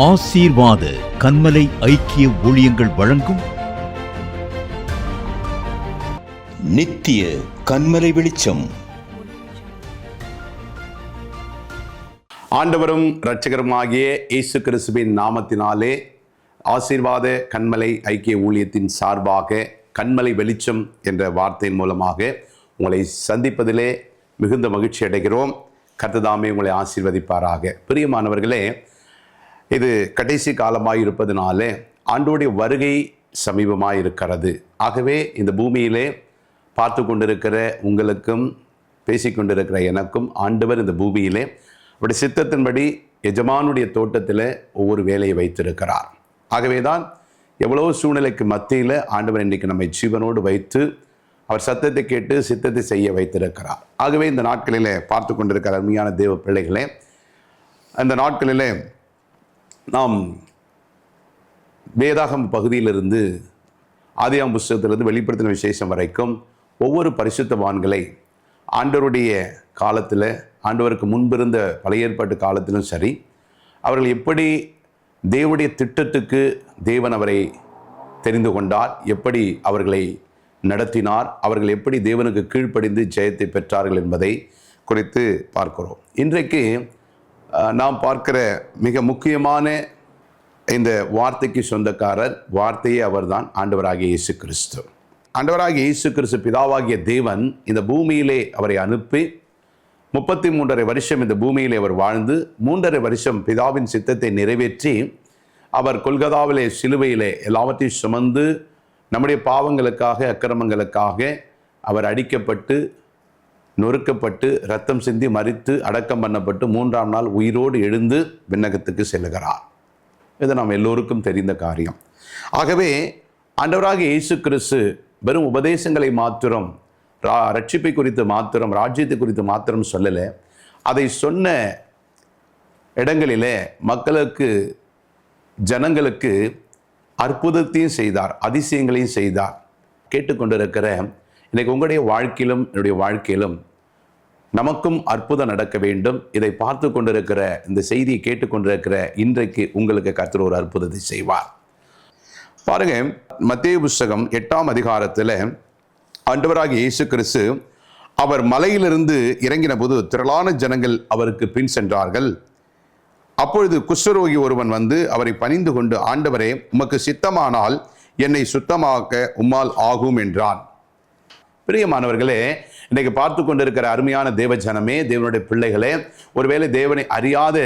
ஆசீர்வாத கன்மலை ஐக்கிய ஊழியங்கள் வழங்கும் நித்திய கன்மலை வெளிச்சம். ஆண்டவரும் இரட்சகருமாகிய இயேசு கிறிஸ்துவின் நாமத்தினாலே ஆசீர்வாத கன்மலை ஐக்கிய ஊழியத்தின் சார்பாக கன்மலை வெளிச்சம் என்ற வார்த்தையின் மூலமாக உங்களை சந்திப்பதிலே மிகுந்த மகிழ்ச்சி அடைகிறோம். கர்த்தர் உங்களை ஆசீர்வதிப்பாராக. பிரியமானவர்களே, இது கடைசி காலமாக இருப்பதனாலே ஆண்டவருடைய வருகை சமீபமாக இருக்கிறது. ஆகவே இந்த பூமியிலே பார்த்து கொண்டிருக்கிற உங்களுக்கும் பேசிக்கொண்டிருக்கிற எனக்கும் ஆண்டவர் இந்த பூமியிலே அவருடைய சித்தத்தின்படி எஜமானுடைய தோட்டத்தில் ஒவ்வொரு வேலையை வைத்திருக்கிறார். ஆகவே தான் எவ்வளோ சூழ்நிலைக்கு மத்தியில் ஆண்டவர் இன்றைக்கு நம்மை ஜீவனோடு வைத்து அவர் சத்தத்தை கேட்டு சித்தத்தை செய்ய வைத்திருக்கிறார். ஆகவே இந்த நாட்களில் பார்த்து கொண்டிருக்கிற அருமையான தேவ பிள்ளைகளே, அந்த நாட்களில் நாம் வேதாகம் பகுதியிலிருந்து ஆதியாம் புஸ்தகத்திலிருந்து வெளிப்படுத்தின விசேஷம் வரைக்கும் ஒவ்வொரு பரிசுத்தவான்களை ஆண்டவருடைய காலத்தில், ஆண்டவருக்கு முன்பிருந்த பழைய ஏற்பாட்டு காலத்திலும் சரி, அவர்கள் எப்படி தேவனுடைய திட்டத்துக்கு தேவன் அவரை தெரிந்து கொண்டார், எப்படி அவர்களை நடத்தினார், அவர்கள் எப்படி தேவனுக்கு கீழ்ப்படிந்து ஜெயத்தை பெற்றார்கள் என்பதை குறித்து பார்க்கிறோம். இன்றைக்கு நாம் பார்க்கிற மிக முக்கியமான இந்த வார்த்தைக்கு சொந்தக்காரர், வார்த்தையே அவர்தான், ஆண்டவராகிய இயேசு கிறிஸ்து. ஆண்டவராகிய இயேசு கிறிஸ்து பிதாவாகிய தேவன் இந்த பூமியிலே அவரை அனுப்பி 33.5 வருஷம் இந்த பூமியிலே அவர் வாழ்ந்து 3.5 வருஷம் பிதாவின் சித்தத்தை நிறைவேற்றி அவர் கொல்கதாவிலே சிலுவையிலே எல்லாவற்றையும் சுமந்து நம்முடைய பாவங்களுக்காக அக்கிரமங்களுக்காக அவர் அடிக்கப்பட்டு நொறுக்கப்பட்டு இரத்தம் சிந்தி மரித்து அடக்கம் பண்ணப்பட்டு 3ஆம் நாள் உயிரோடு எழுந்து விண்ணகத்துக்கு செல்லுகிறார். இது நாம் எல்லோருக்கும் தெரிந்த காரியம். ஆகவே ஆண்டவராகிய இயேசு கிறிஸ்து வெறும் உபதேசங்களை மாத்திரம், ரட்சிப்பை குறித்து மாத்திரம், ராஜ்யத்தை குறித்து மாத்திரம் சொல்லலை. அதை சொன்ன இடங்களிலே மக்களுக்கு, ஜனங்களுக்கு அற்புதத்தையும் செய்தார், அதிசயங்களையும் செய்தார். கேட்டுக்கொண்டிருக்கிற இன்றைக்கு உங்களுடைய வாழ்க்கையிலும் என்னுடைய வாழ்க்கையிலும் நமக்கும் அற்புதம் நடக்க வேண்டும். இதை பார்த்து கொண்டிருக்கிற, இந்த செய்தியை கேட்டுக்கொண்டிருக்கிற இன்றைக்கு உங்களுக்கு கர்த்தர் ஒரு அற்புதத்தை செய்வார். பாருங்க, மத்தேயு புஸ்தகம் 8ஆம் அதிகாரத்தில் ஆண்டவராகிய இயேசு கிறிஸ்து அவர் மலையிலிருந்து இறங்கின போது திரளான ஜனங்கள் அவருக்கு பின் சென்றார்கள். அப்பொழுது குஷ்டரோகி ஒருவன் வந்து அவரை பணிந்து கொண்டு, ஆண்டவரே, உமக்கு சித்தமானால் என்னை சுத்தமாக்க உம்மால் ஆகும் என்றான். பிரியமானவர்களே, இன்றைக்கு பார்த்து கொண்டிருக்கிற அருமையான தேவ ஜனமே, தேவனுடைய பிள்ளைகளே, ஒருவேளை தேவனை அறியாத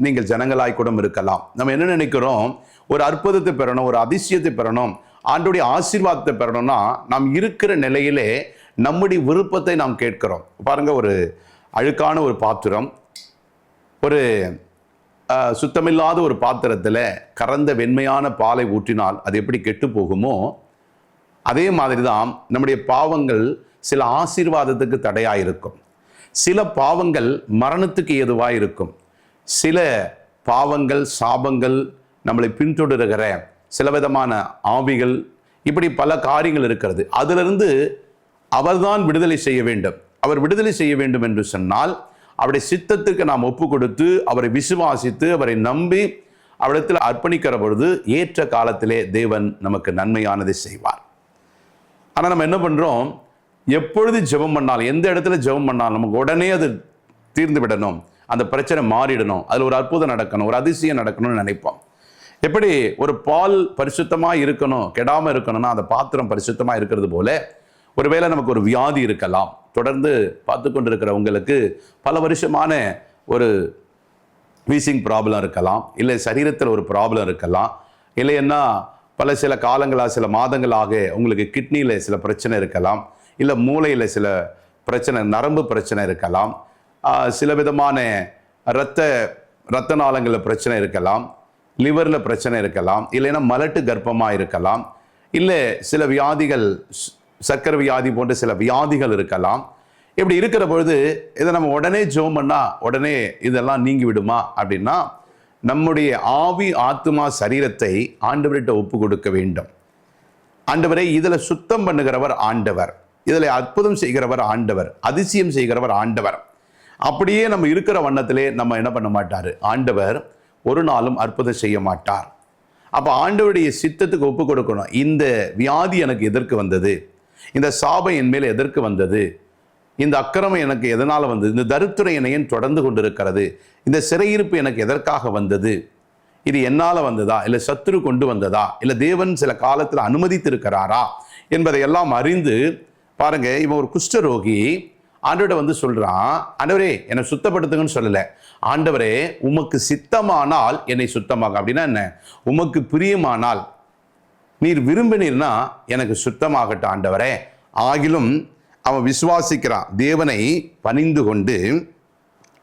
நீங்கள் ஜனங்களாய் கூட இருக்கலாம். நம்ம என்ன நினைக்கிறோம்? ஒரு அற்புதத்தை பெறணும், ஒரு அதிசயத்தை பெறணும், ஆண்டவருடைய ஆசீர்வாதத்தை பெறணும்னா நாம் இருக்கிற நிலையிலே நம்முடைய விருப்பத்தை நாம் கேட்கிறோம். பாருங்க, ஒரு அழுக்கான ஒரு பாத்திரம், ஒரு சுத்தமில்லாத ஒரு பாத்திரத்தில் கறந்த வெண்மையான பாலை ஊற்றினால் அது எப்படி கெட்டு போகுமோ, அதே மாதிரி தான் நம்முடைய பாவங்கள் சில ஆசீர்வாதத்துக்கு தடையாக இருக்கும், சில பாவங்கள் மரணத்துக்கு ஏதுவாக இருக்கும், சில பாவங்கள், சாபங்கள், நம்மளை பின்தொடருகிற சில விதமான ஆவிகள், இப்படி பல காரியங்கள் இருக்கிறது. அதிலிருந்து அவர்தான் விடுதலை செய்ய வேண்டும். அவர் விடுதலை செய்ய வேண்டும் என்று சொன்னால் அவருடைய சித்தத்துக்கு நாம் ஒப்பு கொடுத்து, அவரை விசுவாசித்து, அவரை நம்பி அவரிடத்தில் அர்ப்பணிக்கிற பொழுது ஏற்ற காலத்திலே தேவன் நமக்கு நன்மையானதை செய்வார். ஆனால் நம்ம என்ன பண்ணுறோம்? எப்பொழுது ஜெபம் பண்ணாலும், எந்த இடத்துல ஜெபம் பண்ணாலும் நமக்கு உடனே அது தீர்ந்து விடணும், அந்த பிரச்சனை மாறிடணும், அதில் ஒரு அற்புதம் நடக்கணும், ஒரு அதிசயம் நடக்கணும்னு நினைப்போம். எப்படி ஒரு பால் பரிசுத்தமாக இருக்கணும், கெடாமல் இருக்கணும்னா அந்த பாத்திரம் பரிசுத்தமாக இருக்கிறது போல ஒருவேளை நமக்கு ஒரு வியாதி இருக்கலாம். தொடர்ந்து பார்த்து கொண்டிருக்கிற உங்களுக்கு பல வருஷமான ஒரு வீசிங் ப்ராப்ளம் இருக்கலாம், இல்லை சரீரத்தில் ஒரு ப்ராப்ளம் இருக்கலாம், இல்லைன்னா சில காலங்களாக, சில மாதங்களாக உங்களுக்கு கிட்னியில் சில பிரச்சனை இருக்கலாம், இல்லை மூளையில் சில பிரச்சனை, நரம்பு பிரச்சனை இருக்கலாம், சில விதமான இரத்த நாளங்களில் பிரச்சனை இருக்கலாம், லிவரில் பிரச்சனை இருக்கலாம், இல்லைன்னா மலட்டு கர்ப்பமாக இருக்கலாம், இல்லை சில வியாதிகள், சர்க்கரை வியாதி போன்ற சில வியாதிகள் இருக்கலாம். இப்படி இருக்கிற பொழுது இதை நம்ம உடனே ஜெபம் பண்ணால் உடனே இதெல்லாம் நீங்கி விடுமா அப்படின்னா, நம்முடைய ஆவி, ஆத்மா, சரீரத்தை ஆண்டவர்கிட்ட ஒப்பு கொடுக்க வேண்டும். ஆண்டவரை, இதில் சுத்தம் பண்ணுகிறவர் ஆண்டவர், இதில் அற்புதம் செய்கிறவர் ஆண்டவர், அதிசயம் செய்கிறவர் ஆண்டவர். அப்படியே நம்ம இருக்கிற வண்ணத்திலே நம்ம என்ன பண்ண மாட்டார், ஆண்டவர் ஒரு நாளும் அற்புதம் செய்ய மாட்டார். அப்போ ஆண்டவருடைய சித்தத்துக்கு ஒப்பு கொடுக்கணும். இந்த வியாதி எனக்கு எதற்கு வந்தது, இந்த சாபம் என் மேல் எதற்கு வந்தது, இந்த அக்கிரமம் எனக்கு எதனால் வந்தது, இந்த தரித்திரம் என்னை ஏன் தொடர்ந்து கொண்டிருக்கிறது, இந்த சிறையிருப்பு எனக்கு எதற்காக வந்தது, இது என்னால் வந்ததா, இல்லை சத்துரு கொண்டு வந்ததா, இல்லை தேவன் சில காலத்தில் அனுமதித்திருக்கிறாரா என்பதையெல்லாம் அறிந்து பாருங்க. இவன் ஒரு குஷ்டரோகி ஆண்டவரை வந்து சொல்றான், ஆண்டவரே என்னை சுத்தப்படுத்துங்கன்னு சொல்லலை, ஆண்டவரே உமக்கு சித்தமானால் என்னை சுத்தமாக. அப்படின்னா என்ன, உமக்கு பிரியமானால் நீர் விரும்பினீர்னா எனக்கு சுத்தமாகட்டும் ஆண்டவரே. ஆகிலும் அவன் விசுவாசிக்கிறான், தேவனை பணிந்து கொண்டு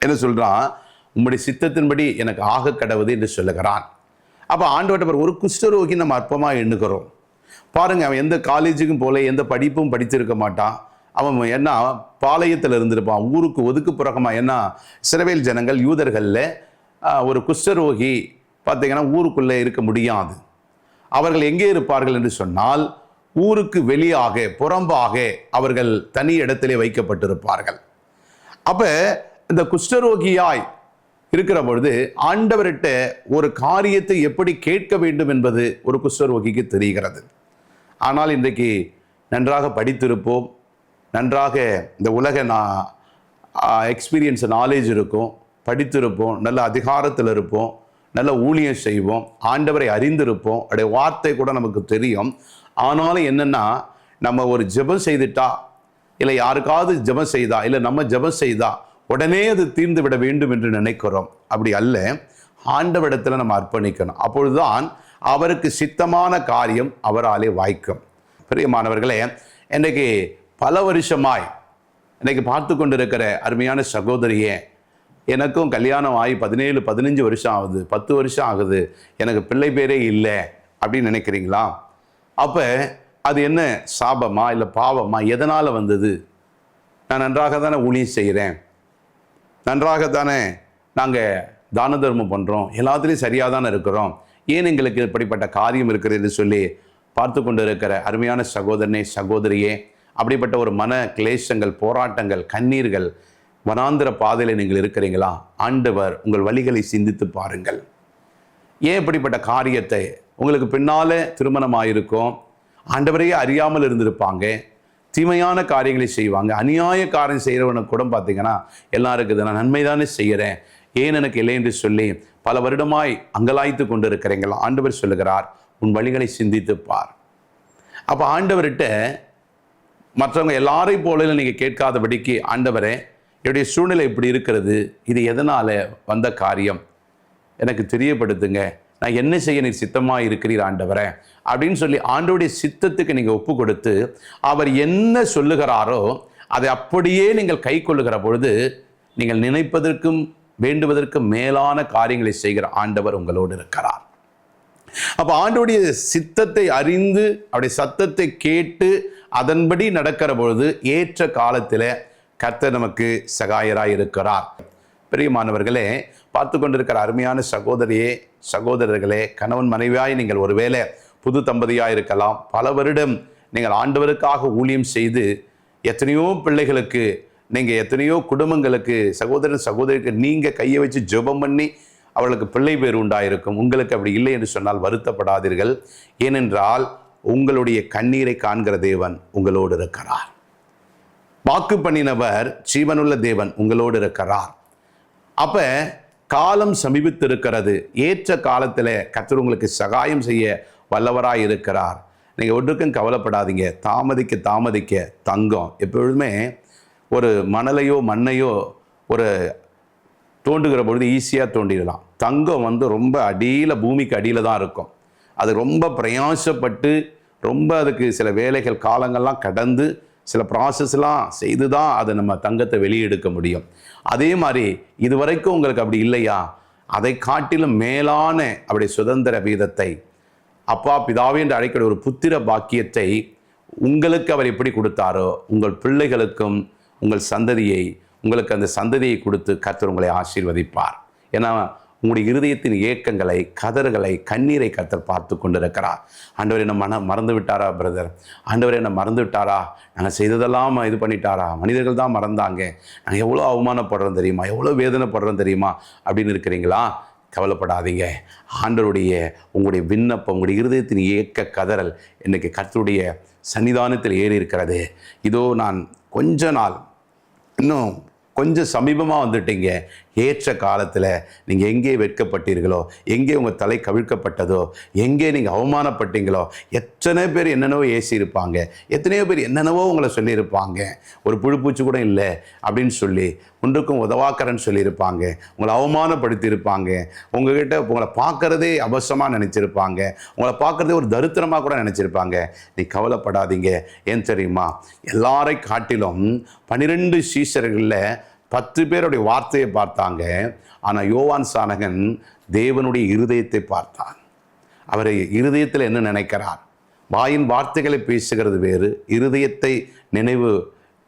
என்ன சொல்றான், உம்முடைய சித்தத்தின்படி எனக்கு ஆக கடவுது என்று சொல்லுகிறான். அப்போ ஆண்டவர்கிட்ட ஒரு குஷ்டரோகி நம்ம அற்பமாக எண்ணுகிறோம். பாருங்க, அவன் எந்த காலேஜுக்கும் போல, எந்த படிப்பும் படித்திருக்க மாட்டான். அவன் என்ன பாளையத்தில் இருந்திருப்பான், ஊருக்கு ஒதுக்குப்புறமா. ஏன்னா இஸ்ரவேல் ஜனங்கள் யூதர்களில் ஒரு குஷ்டரோகி பார்த்தீங்கன்னா ஊருக்குள்ளே இருக்க முடியாது. அவர்கள் எங்கே இருப்பார்கள் என்று சொன்னால் ஊருக்கு வெளியாக புறம்பாக அவர்கள் தனி இடத்திலே வைக்கப்பட்டிருப்பார்கள். அப்போ இந்த குஷ்டரோகியாய் இருக்கிற பொழுது ஆண்டவர்கிட்ட ஒரு காரியத்தை எப்படி கேட்க வேண்டும் என்பது ஒரு குஷ்டரோகிக்கு தெரிகிறது. ஆனால் இன்றைக்கு நன்றாக படித்திருப்போம், நன்றாக இந்த உலக எக்ஸ்பீரியன்ஸ் நாலேஜ் இருக்கும், படித்திருப்போம், நல்ல அதிகாரத்தில் இருப்போம், நல்ல ஊழியம் செய்வோம், ஆண்டவரை அறிந்திருப்போம், அவருடைய வார்த்தை கூட நமக்கு தெரியும். ஆனாலும் என்னென்னா, நம்ம ஒரு ஜெபம் செய்துட்டா, இல்லை யாருக்காவது ஜெபம் செய்தா, இல்லை நம்ம ஜெபம் செய்தா உடனே அது தீர்ந்து விட வேண்டும் என்று நினைக்கிறோம். அப்படி அல்ல, ஆண்டவரிடத்தில் நம்ம அர்ப்பணிக்கணும். அப்பொழுதுதான் அவருக்கு சித்தமான காரியம் அவராலே வாய்க்கும். பிரியமானவர்களே, இன்றைக்கு பல வருஷமாய் இன்றைக்கு பார்த்து கொண்டிருக்கிற அருமையான சகோதரியே, எனக்கும் கல்யாணம் ஆகி 17-15 வருஷம் ஆகுது, 10 வருஷம் ஆகுது, எனக்கு பிள்ளை பேரே இல்லை அப்படின்னு நினைக்கிறீங்களா? அப்போ அது என்ன சாபமா இல்லை பாவமா, எதனால் வந்தது? நான் நன்றாக தானே ஊழியம் செய்கிறேன், நன்றாக தானே நாங்கள் தான தர்மம் பண்ணுறோம், எல்லாத்துலேயும் சரியாக தானே இருக்கிறோம், ஏன் எங்களுக்கு இப்படிப்பட்ட காரியம் இருக்கிறது என்று சொல்லி பார்த்து கொண்டு இருக்கிற அருமையான சகோதரனே சகோதரியே, அப்படிப்பட்ட ஒரு மன கிளேசங்கள், போராட்டங்கள், கண்ணீர்கள், வனாந்திர பாதையில் நீங்கள் இருக்கிறீங்களா? ஆண்டவர் உங்கள் வழிகளை சிந்தித்து பாருங்கள். ஏன் இப்படிப்பட்ட காரியத்தை, உங்களுக்கு பின்னாலே திருமணமாயிருக்கும், ஆண்டவரையே அறியாமல் இருந்திருப்பாங்க, தீமையான காரியங்களை செய்வாங்க, அநியாய காரியம் செய்கிறவனுக்கு கூட பார்த்தீங்கன்னா எல்லாருக்குது நான் நன்மை தானே செய்கிறேன், ஏன் எனக்கு இல்லை என்று சொல்லி பல வருடமாய் அங்கலாய்த்து கொண்டு இருக்கிறீங்களா? ஆண்டவர் சொல்லுகிறார், உன் வழிகளை சிந்தித்து பார். அப்போ ஆண்டவர்கிட்ட மற்றவங்க எல்லாரையும் போல நீங்கள் கேட்காதபடிக்கு, ஆண்டவரே என்னுடைய சூழ்நிலை இப்படி இருக்கிறது, இது எதனால் வந்த காரியம் எனக்கு தெரியப்படுத்துங்க, நான் என்ன செய்ய நீர் சித்தமாக இருக்கிறீர் ஆண்டவரே அப்படின்னு சொல்லி ஆண்டவருடைய சித்தத்துக்கு நீங்கள் ஒப்பு கொடுத்து அவர் என்ன சொல்லுகிறாரோ அதை அப்படியே நீங்கள் கை கொள்ளுகிற பொழுது நீங்கள் நினைப்பதற்கும் வேண்டுவதற்கும் மேலான காரியங்களை செய்கிற ஆண்டவர் உங்களோடு இருக்கிறார். அப்போ ஆண்டவருடைய சித்தத்தை அறிந்து அவருடைய சத்தத்தை கேட்டு அதன்படி நடக்கிற பொழுது ஏற்ற காலத்தில் கர்த்தர் நமக்கு சகாயராய் இருக்கிறார். பிரியமானவர்களே, பார்த்து கொண்டிருக்கிற அருமையான சகோதரியே சகோதரர்களே, கணவன் மனைவியாய் நீங்கள் ஒருவேளை புது தம்பதியாக இருக்கலாம், பல வருடம் நீங்கள் ஆண்டவருக்காக ஊழியம் செய்து எத்தனையோ பிள்ளைகளுக்கு, நீங்கள் எத்தனையோ குடும்பங்களுக்கு, சகோதரன் சகோதரிக்கு நீங்கள் கையை வச்சு ஜெபம் பண்ணி அவர்களுக்கு பிள்ளை பேர் உண்டாயிருக்கும். உங்களுக்கு அப்படி இல்லை என்று சொன்னால் வருத்தப்படாதீர்கள். ஏனென்றால் உங்களுடைய கண்ணீரை காண்கிற தேவன் உங்களோடு இருக்கிறார். வாக்கு பண்ணினவர் ஜீவனுள்ள தேவன் உங்களோடு இருக்கிறார். அப்ப காலம் சமீபித்திருக்கிறது. ஏற்ற காலத்தில் கர்த்தர் உங்களுக்கு சகாயம் செய்ய வல்லவராய் இருக்கிறார். நீங்கள் ஒன்றுக்கும் கவலைப்படாதீங்க. தாமதிக்க தங்கம் எப்பொழுதுமே ஒரு மணலையோ மண்ணையோ ஒரு தோண்டுகிற பொழுது ஈஸியாக தோண்டிடலாம். தங்கம் ரொம்ப அடியில், பூமிக்கு அடியில் தான் இருக்கும். அது ரொம்ப பிரயாசப்பட்டு ரொம்ப அதுக்கு சில வேலைகள் காலங்கள்லாம் கடந்து சில ப்ராசஸ்லாம் செய்து தான் அதை நம்ம தங்கத்தை வெளியெடுக்க முடியும். அதே மாதிரி இதுவரைக்கும் உங்களுக்கு அப்படி இல்லையா? அதை காட்டிலும் மேலான அப்படி சுதந்திர வீதத்தை, அப்பா பிதாவே என்று அழைக்கிற ஒரு புத்திர பாக்கியத்தை உங்களுக்கு அவர் எப்படி கொடுத்தாரோ உங்கள் பிள்ளைகளுக்கும் உங்கள் சந்ததியை, உங்களுக்கு அந்த சந்ததியை கொடுத்து கர்த்தர் உங்களை ஆசீர்வதிப்பார். ஏன்னா உங்களுடைய இருதயத்தின் ஏக்கங்களை, கதறுகளை, கண்ணீரை கர்த்தர் பார்த்து கொண்டிருக்கிறார். ஆண்டவர் என்ன மறந்து விட்டாரா பிரதர்? ஆண்டவர் என்ன மறந்து விட்டாரா? நாங்கள் செய்ததெல்லாம் இது பண்ணிட்டாரா? மனிதர்கள் தான் மறந்தாங்க, நாங்கள் எவ்வளோ அவமானப்படுறோம் தெரியுமா, எவ்வளோ வேதனைப்படுறோம் தெரியுமா அப்படின்னு இருக்கிறீங்களா? கவலைப்படாதீங்க. ஆண்டவருடைய உங்களுடைய விண்ணப்பம், உங்களுடைய இருதயத்தின் ஏக்க கதறல் இன்றைக்கி கர்த்தருடைய சன்னிதானத்தில் ஏறி இருக்கிறது. இதோ நான் கொஞ்ச நாள், இன்னும் கொஞ்சம் சமீபமாக வந்துட்டீங்க. ஏற்ற காலத்தில் நீங்கள் எங்கே வெட்கப்பட்டீர்களோ, எங்கே உங்கள் தலை கவிழ்க்கப்பட்டதோ, எங்கே நீங்கள் அவமானப்பட்டீங்களோ, எத்தனை பேர் என்னென்னவோ ஏசியிருப்பாங்க, எத்தனையோ பேர் என்னென்னவோ உங்களை சொல்லியிருப்பாங்க. ஒரு புழுப்பூச்சி கூட இல்லை அப்படின்னு சொல்லி, ஒன்றுக்கும் உதவாக்கரன்னு சொல்லியிருப்பாங்க, உங்களை அவமானப்படுத்தியிருப்பாங்க, உங்ககிட்ட உங்களை பார்க்குறதே அபசமாக நினச்சிருப்பாங்க, உங்களை பார்க்குறதே ஒரு தரித்திரமாக கூட நினச்சிருப்பாங்க. நீ கவலைப்படாதீங்க. ஏன் தெரியுமா? எல்லாரை காட்டிலும் 12 சீஷர்களில் 10 பேருடைய வார்த்தையை பார்த்தாங்க. ஆனால் யோவான் சானகன் தேவனுடைய இருதயத்தை பார்த்தான். அவர் இருதயத்தில் என்ன நினைக்கிறார்? வாயின் வார்த்தைகளை பேசுகிறது வேறு, இருதயத்தை நினைவு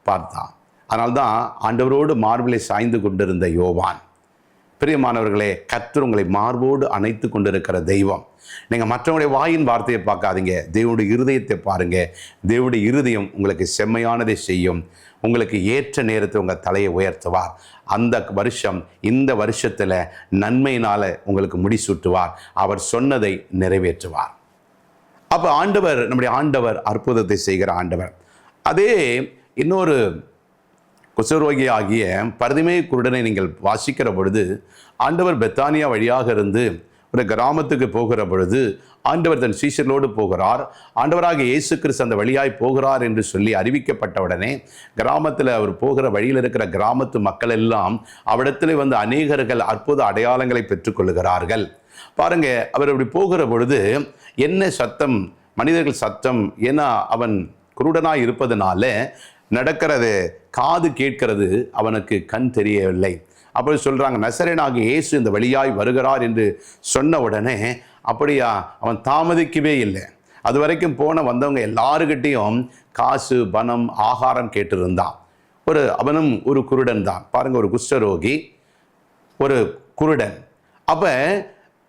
பார்த்தான். அதனால்தான் ஆண்டவரோடு மார்பிலை சாய்ந்து கொண்டிருந்த யோவான். பிரியமானவர்களே, கர்த்தர் உங்களை மார்போடு அணைத்து கொண்டிருக்கிற தெய்வம். நீங்கள் மற்றவங்களுடைய வாயின் வார்த்தையை பார்க்காதீங்க, தேவனுடைய இருதயத்தை பாருங்க. தேவனுடைய இருதயம் உங்களுக்கு செம்மையானதை செய்யும். உங்களுக்கு ஏற்ற நேரத்தில் உங்கள் தலையை உயர்த்துவார். அந்த வருஷம், இந்த வருஷத்தில் நன்மையினால் உங்களுக்கு முடிசூட்டுவார். அவர் சொன்னதை நிறைவேற்றுவார். அப்போ ஆண்டவர், நம்முடைய ஆண்டவர் அற்புதத்தை செய்கிற ஆண்டவர். அதே இன்னொரு குஷ்டரோகி ஆகிய பர்திமே குருடனை நீங்கள் வாசிக்கிற பொழுது, ஆண்டவர் பெத்தானியா வழியாக இருந்து ஒரு கிராமத்துக்கு போகிற பொழுது ஆண்டவர் தன் சீஷர்களோடு போகிறார். ஆண்டவராக இயேசு கிறிஸ்து அந்த வழியாய் போகிறார் என்று சொல்லி அறிவிக்கப்பட்டவுடனே கிராமத்தில் அவர் போகிற வழியில் இருக்கிற கிராமத்து மக்கள் எல்லாம் அவ்விடத்தில் வந்து அநேகர்கள் அற்புத அடையாளங்களை பெற்றுக்கொள்கிறார்கள். பாருங்க, அவர் அப்படி போகிற பொழுது என்ன சத்தம்? மனிதர்கள் சத்தம். ஏன்னா அவன் குருடனாய் இருப்பதனால நடக்கிறது, காது கேட்கிறது, அவனுக்கு கண் தெரியவில்லை. அப்படி சொல்கிறாங்க, நசரேயனாகிய இயேசு இந்த வழியாய் வருகிறார் என்று சொன்ன உடனே, அப்படியா, அவன் தாமதிக்கவே இல்லை. அது வரைக்கும் வந்தவங்க எல்லாருக்கிட்டையும் காசு, பணம், ஆகாரம் கேட்டிருந்தான். அவனும் ஒரு குருடன் தான். பாருங்க, ஒரு குஷ்டரோகி, ஒரு குருடன். அப்போ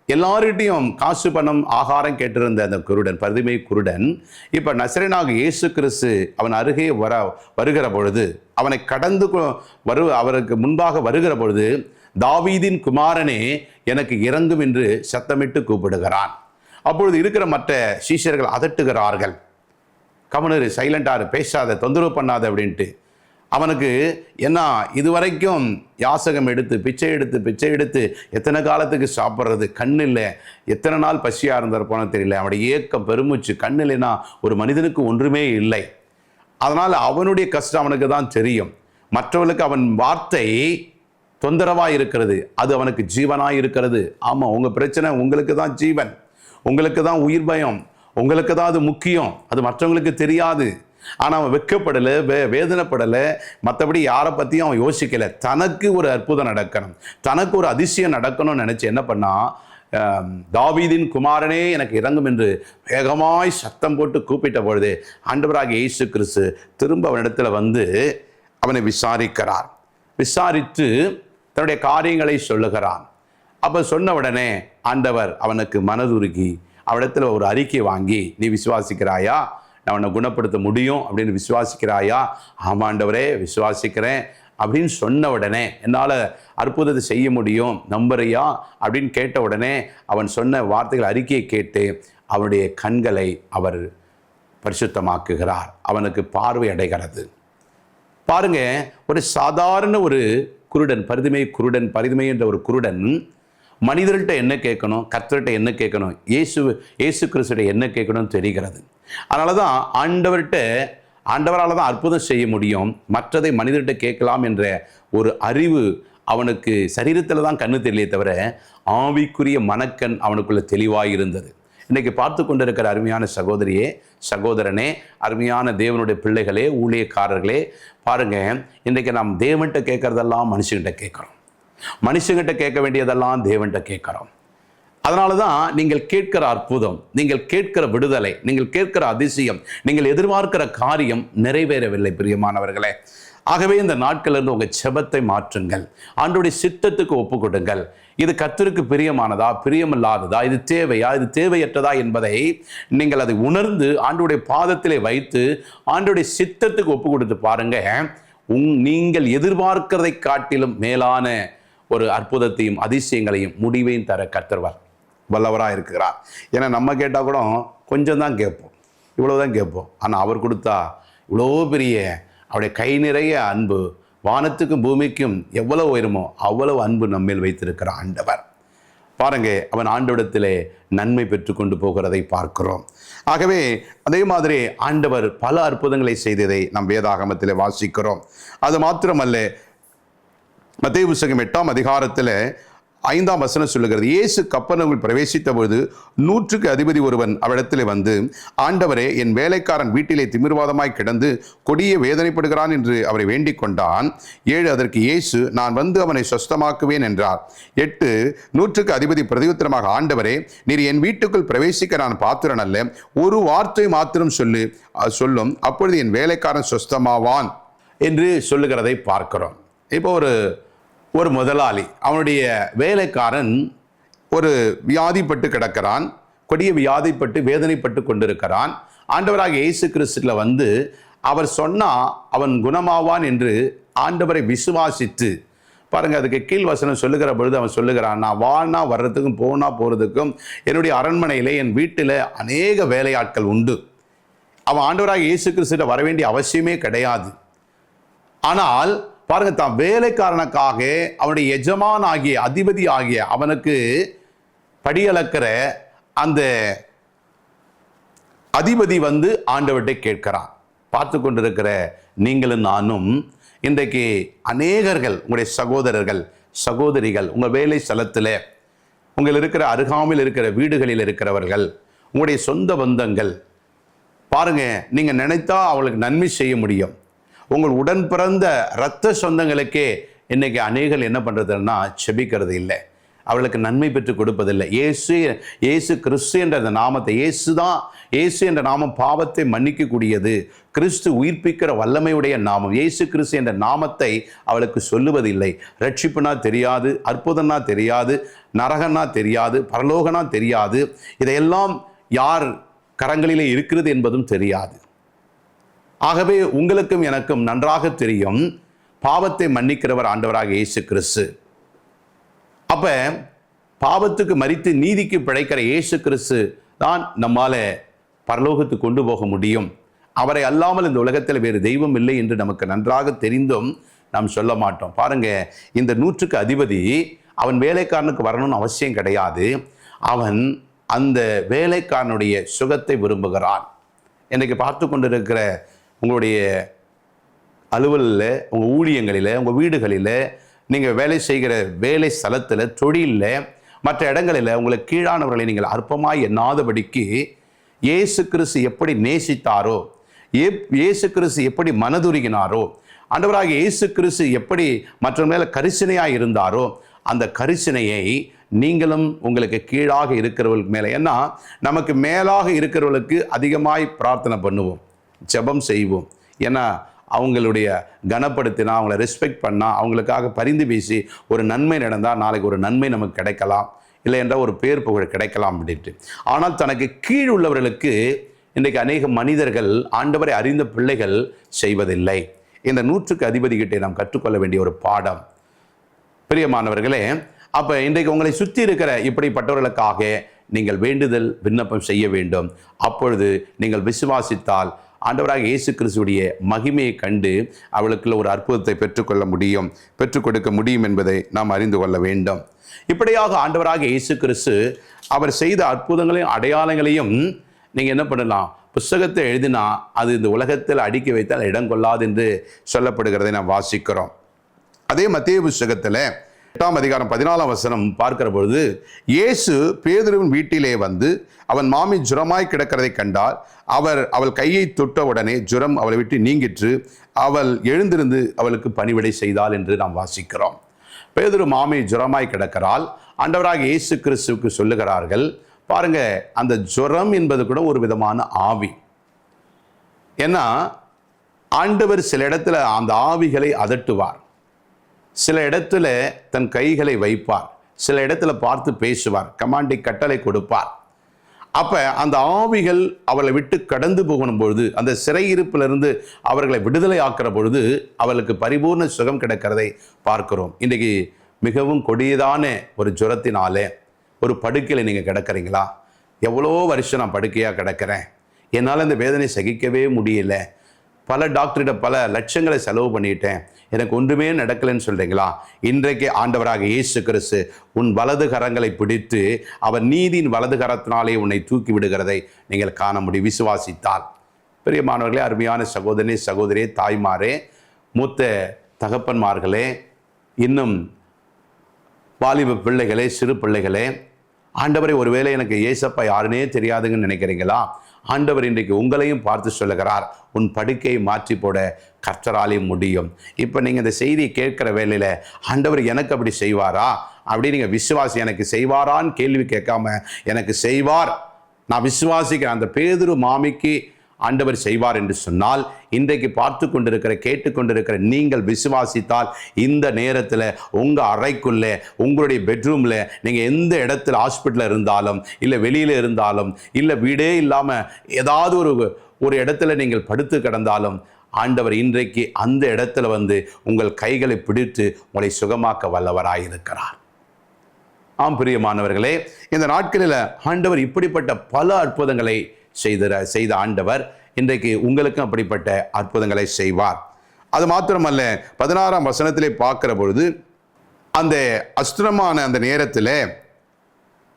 எல்லார்கிட்டையும் காசு, பணம், ஆகாரம் கேட்டிருந்த அந்த குருடன், பர்திமே குருடன், இப்போ நசரேயனாகிய இயேசு கிறிஸ்து அவன் அருகே வருகிற பொழுது, அவனை கடந்து அவருக்கு முன்பாக வருகிற பொழுது, தாவீதின் குமாரனே எனக்கு இறங்கும் என்று சத்தமிட்டு கூப்பிடுகிறான். அப்பொழுது இருக்கிற மற்ற சீஷர்கள் அதட்டுகிறார்கள். கமனரு, சைலண்டாரு, பேசாத, தொந்தரவு பண்ணாத அப்படின்ட்டு. அவனுக்கு என்ன, இதுவரைக்கும் யாசகம் எடுத்து பிச்சை எடுத்து எத்தனை காலத்துக்கு சாப்பிட்றது? கண் இல்லை, எத்தனை நாள் பசியாக இருந்திருப்போன்னு தெரியல. அவனுடைய ஏக்கம், பெருமூச்சு, கண் இல்லைன்னா ஒரு மனிதனுக்கு ஒன்றுமே இல்லை. அதனால் அவனுடைய கஷ்டம் அவனுக்கு தான் தெரியும். மற்றவர்களுக்கு அவன் வார்த்தை தொந்தரவாக இருக்கிறது, அது அவனுக்கு ஜீவனாக இருக்கிறது. ஆமாம், உங்கள் பிரச்சனை உங்களுக்கு தான் ஜீவன், உங்களுக்கு தான் உயிர் பயம், உங்களுக்கு தான் அது முக்கியம், அது மற்றவங்களுக்கு தெரியாது. ஆனால் அவன் வெட்கப்படலை, வேதனைப்படலை, மற்றபடி யாரை பற்றியும் அவன் யோசிக்கலை. தனக்கு ஒரு அற்புதம் நடக்கணும், தனக்கு ஒரு அதிசயம் நடக்கணும்னு நினச்சி என்ன பண்ணா, தாவீதின் குமாரனே எனக்கு இறங்கும் என்று வேகமாய் சத்தம் போட்டு கூப்பிட்ட பொழுது ஆண்டவராகிய இயேசு கிறிஸ்து திரும்ப அவனிடத்தில் வந்து அவனை விசாரிக்கிறார். விசாரித்து தன்னுடைய காரியங்களை சொல்லுகிறான். அப்போ சொன்ன உடனே ஆண்டவர் அவனுக்கு மனதுருகி அவனிடத்தில் ஒரு அறிக்கை வாங்கி, நீ விசுவாசிக்கிறாயா, நான் உன்னை குணப்படுத்த முடியும் அப்படின்னு விசுவாசிக்கிறாயா? ஆமாண்டவரே, விசுவாசிக்கிறேன் அப்படின்னு சொன்ன உடனே, என்னால் அற்புதத்தை செய்ய முடியும், நம்புறியா அப்படின்னு கேட்ட உடனே அவன் சொன்ன வார்த்தைகள் அறிக்கையை கேட்டு அவனுடைய கண்களை அவர் பரிசுத்தமாக்குகிறார். அவனுக்கு பார்வை அடைகிறது. பாருங்க, ஒரு சாதாரண ஒரு குருடன், பரிதுமை என்ற ஒரு குருடன் மனிதர்கிட்ட என்ன கேட்கணும், கர்த்தர்கிட்ட என்ன கேட்கணும், இயேசு கிறிஸ்துவிட்ட என்ன கேட்கணும்னு தெரிகிறது. அதனால தான் ஆண்டவரால் தான் அற்புதம் செய்ய முடியும், மற்றதை மனிதர்கிட்ட கேட்கலாம் என்ற ஒரு அறிவு அவனுக்கு சரீரத்தில் தான் கண்ணு தெரியலையே தவிர ஆவிக்குரிய மனக்கண் அவனுக்குள்ள தெளிவாக இருந்தது. இன்றைக்கி பார்த்து கொண்டிருக்கிற அருமையான சகோதரியே, சகோதரனே, அருமையான தேவனுடைய பிள்ளைகளே, ஊழியக்காரர்களே, பாருங்கள், இன்றைக்கி நாம் தேவன்கிட்ட கேட்குறதெல்லாம் மனுஷங்கிட்ட கேட்குறோம், மனுஷங்கிட்ட கேட்க வேண்டியதெல்லாம் தேவன்கிட்ட கேட்குறோம். அதனால தான் நீங்கள் கேட்கிற அற்புதம், நீங்கள் கேட்கிற விடுதலை, நீங்கள் கேட்கிற அதிசயம், நீங்கள் எதிர்பார்க்கிற காரியம் நிறைவேறவில்லை பிரியமானவர்களே. ஆகவே இந்த நாட்களிலிருந்து உங்கள் செபத்தை மாற்றுங்கள், ஆண்டவருடைய சித்தத்துக்கு ஒப்பு கொடுங்கள். இது கர்த்தருக்கு பிரியமானதா, பிரியமில்லாததா, இது தேவையா, இது தேவையற்றதா என்பதை நீங்கள் அதை உணர்ந்து ஆண்டவருடைய பாதத்திலே வைத்து ஆண்டவருடைய சித்தத்துக்கு ஒப்பு கொடுத்து பாருங்க. நீங்கள் எதிர்பார்க்கிறதை காட்டிலும் மேலான ஒரு அற்புதத்தையும் அதிசயங்களையும் முடிவையும் தர கர்த்தர் வல்லவராக இருக்கிறார். ஏன்னா நம்ம கேட்டால் கூட கொஞ்சம் தான் கேட்போம், இவ்வளோதான் கேட்போம். ஆனால் அவர் கொடுத்தா இவ்வளோ பெரிய அவருடைய கை நிறைய அன்பு, வானத்துக்கும் பூமிக்கும் எவ்வளவு உயருமோ அவ்வளவு அன்பு நம்மேல் வைத்திருக்கிற ஆண்டவர். பாருங்க, அவன் ஆண்டவரிடத்திலே நன்மை பெற்று கொண்டு போகிறதை பார்க்கிறோம். ஆகவே அதே மாதிரி ஆண்டவர் பல அற்புதங்களை செய்ததை நாம் வேதாகமத்தில் வாசிக்கிறோம். அது மாத்திரமல்ல, மத்தேயு புத்தகம் 8ஆம் அதிகாரத்தில் 5ஆம் வசனம் சொல்லுகிறது, இயேசு கப்பர்நகூமில் பிரவேசித்த பொழுது 100க்கு அதிபதி ஒருவன் அவரிடத்தில் வந்து, ஆண்டவரே, என் வேலைக்காரன் வீட்டிலே திமிர்வாதமாய் கிடந்து கொடிய வேதனைப்படுகிறான் என்று அவரை வேண்டிக் கொண்டான். 7 அதற்கு இயேசு, நான் வந்து அவனை சொஸ்தமாக்குவேன் என்றார். 8 100க்கு அதிபதி பிரதியுத்தரமாக, ஆண்டவரே, நீர் என் வீட்டுக்குள் பிரவேசிக்க நான் பாத்திரன் அல்ல, ஒரு வார்த்தை மாத்திரம் சொல்லும், அப்பொழுது என் வேலைக்காரன் சொஸ்தமாவான் என்று சொல்லுகிறதை பார்க்கிறோம். இப்போ ஒரு முதலாளி, அவனுடைய வேலைக்காரன் ஒரு வியாதிப்பட்டு கிடக்கிறான், கொடிய வியாதிப்பட்டு வேதனைப்பட்டு கொண்டிருக்கிறான். ஆண்டவராக இயேசு கிறிஸ்துல வந்து அவர் சொன்னா அவன் குணமாவான் என்று ஆண்டவரை விசுவாசித்து, பாருங்க, அதுக்கு கீழ் வசனம் சொல்லுகிற பொழுது அவன் சொல்லுகிறான், நான் வானா வர்றதுக்கும் போனா போறதுக்கும் என்னுடைய அரண்மனையிலே என் வீட்டில் அநேக வேலையாட்கள் உண்டு. அவன் ஆண்டவராக இயேசு கிறிஸ்துல வர வேண்டிய அவசியமே கிடையாது. ஆனால் பாருங்க, தான் வேலைக்காரனுக்காக அவனுடைய எஜமான் ஆகிய அதிபதி ஆகிய அவனுக்கு படியளக்கிற அந்த அதிபதி வந்து ஆண்டவர்கிட்ட கேட்கிறான். பார்த்து கொண்டிருக்கிற நீங்களும் நானும் இன்றைக்கு அநேகர்கள், உங்களுடைய சகோதரர்கள் சகோதரிகள், உங்கள் வேலை ஸ்தலத்தில், உங்கள் இருக்கிற அருகாமையில் இருக்கிற வீடுகளில் இருக்கிறவர்கள், உங்களுடைய சொந்த பந்தங்கள், பாருங்க, நீங்க நினைத்தா அவங்களுக்கு நன்மை செய்ய முடியும். உங்கள் உடன் பிறந்த இரத்த சொந்தங்களுக்கே இன்னைக்கு அநேகர் என்ன பண்றதுன்னா செபிக்கிறது இல்லை, அவர்களுக்கு நன்மை பெற்று கொடுப்பதில்லை. இயேசு கிறிஸ்து என்ற அந்த நாமத்தை, இயேசு என்ற நாமம் பாவத்தை மன்னிக்கக்கூடியது, கிறிஸ்து உயிர்ப்பிக்கிற வல்லமையுடைய நாமம், இயேசு கிறிஸ்து என்ற நாமத்தை அவளுக்கு சொல்லுவதில்லை. ரட்சிப்புனா தெரியாது, அற்புதம்னா தெரியாது, நரகனா தெரியாது, பரலோகனா தெரியாது, இதையெல்லாம் யார் கரங்களிலே இருக்கிறது என்பதும் தெரியாது. ஆகவே உங்களுக்கும் எனக்கும் நன்றாக தெரியும், பாவத்தை மன்னிக்கிறவர் ஆண்டவராக இயேசு கிறிஸ்து. அப்ப பாவத்துக்கு மரித்து நீதிக்கு பிழைக்கிற இயேசு கிறிஸ்து தான் நம்மால பரலோகத்துக்கு கொண்டு போக முடியும். அவரை அல்லாமல் இந்த உலகத்தில் வேறு தெய்வம் இல்லை என்று நமக்கு நன்றாக தெரிந்தும் நாம் சொல்ல மாட்டோம். பாருங்க, இந்த 100க்கு அதிபதி அவன் வேலைக்காரனுக்கு வரணும்னு அவசியம் கிடையாது. அவன் அந்த வேலைக்காரனுடைய சுகத்தை விரும்புகிறான். இன்னைக்கு பார்த்து கொண்டிருக்கிற உங்களுடைய அலுவலில், உங்கள் ஊழியங்களில், உங்கள் வீடுகளில், நீங்கள் வேலை செய்கிற வேலை ஸ்தலத்தில், தொழிலில், மற்ற இடங்களில் உங்களுக்கு கீழானவர்களை நீங்கள் அற்பமாய் எண்ணாதபடிக்கு இயேசு கிறிஸ்து எப்படி நேசித்தாரோ, இயேசு கிறிஸ்து எப்படி மனதுருகினாரோ, ஆண்டவராக இயேசு கிறிஸ்து எப்படி மற்ற மேலே கரிசனையாக இருந்தாரோ, அந்த கரிசனையை நீங்களும் உங்களுக்கு கீழாக இருக்கிறவர்களுக்கு மேலே, ஏன்னா நமக்கு மேலாக இருக்கிறவர்களுக்கு அதிகமாய் பிரார்த்தனை பண்ணுவோம், ஜெபம் செய்வோம். ஏன்னா அவங்களுடைய கனப்படுத்தினா, அவங்கள ரெஸ்பெக்ட் பண்ணால், அவங்களுக்காக பரிந்து பேசி ஒரு நன்மை நடந்தால் நாளைக்கு ஒரு நன்மை நமக்கு கிடைக்கலாம், இல்லை என்றால் ஒரு பேர் புகழ் கிடைக்கலாம் அப்படின்ட்டு. ஆனால் தனக்கு கீழ் உள்ளவர்களுக்கு இன்றைக்கு அநேக மனிதர்கள், ஆண்டவரை அறிந்த பிள்ளைகள் செய்வதில்லை. இந்த 100க்கு அதிபதிகிட்டே நாம் கற்றுக்கொள்ள வேண்டிய ஒரு பாடம். பிரியமானவர்களே, அப்போ இன்றைக்கு உங்களை சுற்றி இருக்கிற இப்படிப்பட்டவர்களுக்காக நீங்கள் வேண்டுதல் விண்ணப்பம் செய்ய வேண்டும். அப்பொழுது நீங்கள் விசுவாசித்தால் ஆண்டவராக இயேசு கிறிஸ்துவுடைய மகிமையை கண்டு அவளுக்குள்ள ஒரு அற்புதத்தை பெற்றுக் கொடுக்க முடியும் என்பதை நாம் அறிந்து கொள்ள வேண்டும். இப்படியாக ஆண்டவராக இயேசு கிறிஸ்து அவர் செய்த அற்புதங்களையும் அடையாளங்களையும் நீங்கள் என்ன பண்ணலாம், புஸ்தகத்தை எழுதினா அது இந்த உலகத்தில் அடுக்கி வைத்தால் இடம் கொள்ளாது என்று சொல்லப்படுகிறதை நாம் வாசிக்கிறோம். அதே மத்தேயு புஸ்தகத்தில் 8ஆம் அதிகாரம் 14ஆம் வசனம் பார்க்கிற பொழுது, இயேசு பேதுருவின் வீட்டிலே வந்து அவன் மாமி ஜுரமாய் கிடக்கிறதை கண்டார். அவள் கையை தொட்ட உடனே ஜுரம் அவளை விட்டு நீங்கிற்று. அவள் எழுந்திருந்து அவளுக்கு பணிவிடை செய்தாள் என்று நாம் வாசிக்கிறோம். பேதுரு மாமி ஜுரமாய் கிடக்கிறாள். ஆண்டவராக இயேசு கிறிஸ்துவுக்கு சொல்லுகிறார்கள், பாருங்க, அந்த ஜுரம் என்பது கூட ஒரு விதமான ஆவி. ஏன்னா ஆண்டவர் சில இடத்துல அந்த ஆவிகளை அதட்டுவார், சில இடத்துல தன் கைகளை வைப்பார், சில இடத்துல பார்த்து பேசுவார், கமாண்டிக் கட்டளை கொடுப்பார். அப்ப அந்த ஆவிகள் அவளை விட்டு கடந்து போகணும் பொழுது, அந்த சிறையிருப்பிலிருந்து அவர்களை விடுதலை ஆக்கிற பொழுது அவளுக்கு பரிபூர்ண சுகம் கிடைக்கிறதை பார்க்கிறோம். இன்றைக்கு மிகவும் கொடியதான ஒரு ஜுரத்தினாலே ஒரு படுக்கையில் நீங்கள் கிடக்கிறீங்களா? எவ்வளோ வருஷம் நான் படுக்கையாக கிடக்கிறேன், என்னால் இந்த வேதனை சகிக்கவே முடியல, பல டாக்டர்கிட்ட பல லட்சங்களை செலவு பண்ணிட்டேன், எனக்கு ஒன்றுமே நடக்கலைன்னு சொல்கிறீங்களா? இன்றைக்கு ஆண்டவராக இயேசு கிறிஸ்து உன் வலது கரங்களை பிடித்து அவர் நீதியின் வலது கரத்தினாலே உன்னை தூக்கி விடுகிறதை நீங்கள் காண முடியும் விசுவாசித்தால். பிரியமானவர்களே, அருமையான சகோதரி சகோதரியே, தாய்மாரே, மூத்த தகப்பன்மார்களே, இன்னும் வாலிப பிள்ளைகளே, சிறு பிள்ளைகளே, ஆண்டவரை ஒருவேளை எனக்கு ஏசப்பா யாருன்னே தெரியாதுங்கன்னு நினைக்கிறீங்களா? ஆண்டவர் இன்றைக்கு உங்களையும் பார்த்து சொல்லுகிறார், உன் படுக்கையை மாற்றி போட கர்த்தராலே முடியும். இப்போ நீங்கள் இந்த செய்தியை கேட்குற வேளையில் ஆண்டவர் எனக்கு அப்படி செய்வாரா அப்படி நீங்கள் விசுவாசி, எனக்கு செய்வாரான்னு கேள்வி கேட்காம எனக்கு செய்வார், நான் விசுவாசிக்கிறேன், அந்த பேதுரு மாமிக்கு ஆண்டவர் செய்வார் என்று சொன்னால், இன்றைக்கு பார்த்து கொண்டிருக்கிற கேட்டுக்கொண்டிருக்கிற நீங்கள் விசுவாசித்தால் இந்த நேரத்தில் உங்கள் அறைக்குள்ளே, உங்களுடைய பெட்ரூமில், நீங்கள் எந்த இடத்துல ஹாஸ்பிட்டலில் இருந்தாலும், இல்லை வெளியில் இருந்தாலும், இல்லை வீடே இல்லாமல் ஏதாவது ஒரு இடத்துல நீங்கள் படுத்து கிடந்தாலும், ஆண்டவர் இன்றைக்கு அந்த இடத்துல வந்து உங்கள் கைகளை பிடித்து உங்களை சுகமாக்க வல்லவராயிருக்கிறார். ஆம் பிரியமானவர்களே, இந்த நாட்களில் ஆண்டவர் இப்படிப்பட்ட பல அற்புதங்களை செய்த ஆண்டவர் இன்றைக்கு உங்களுக்கும் அப்படிப்பட்ட அற்புதங்களை செய்வார். அது மாத்திரமல்ல, 16ஆம் வசனத்திலே பார்க்கிற பொழுது, அந்த அஸ்திரமான அந்த நேரத்தில்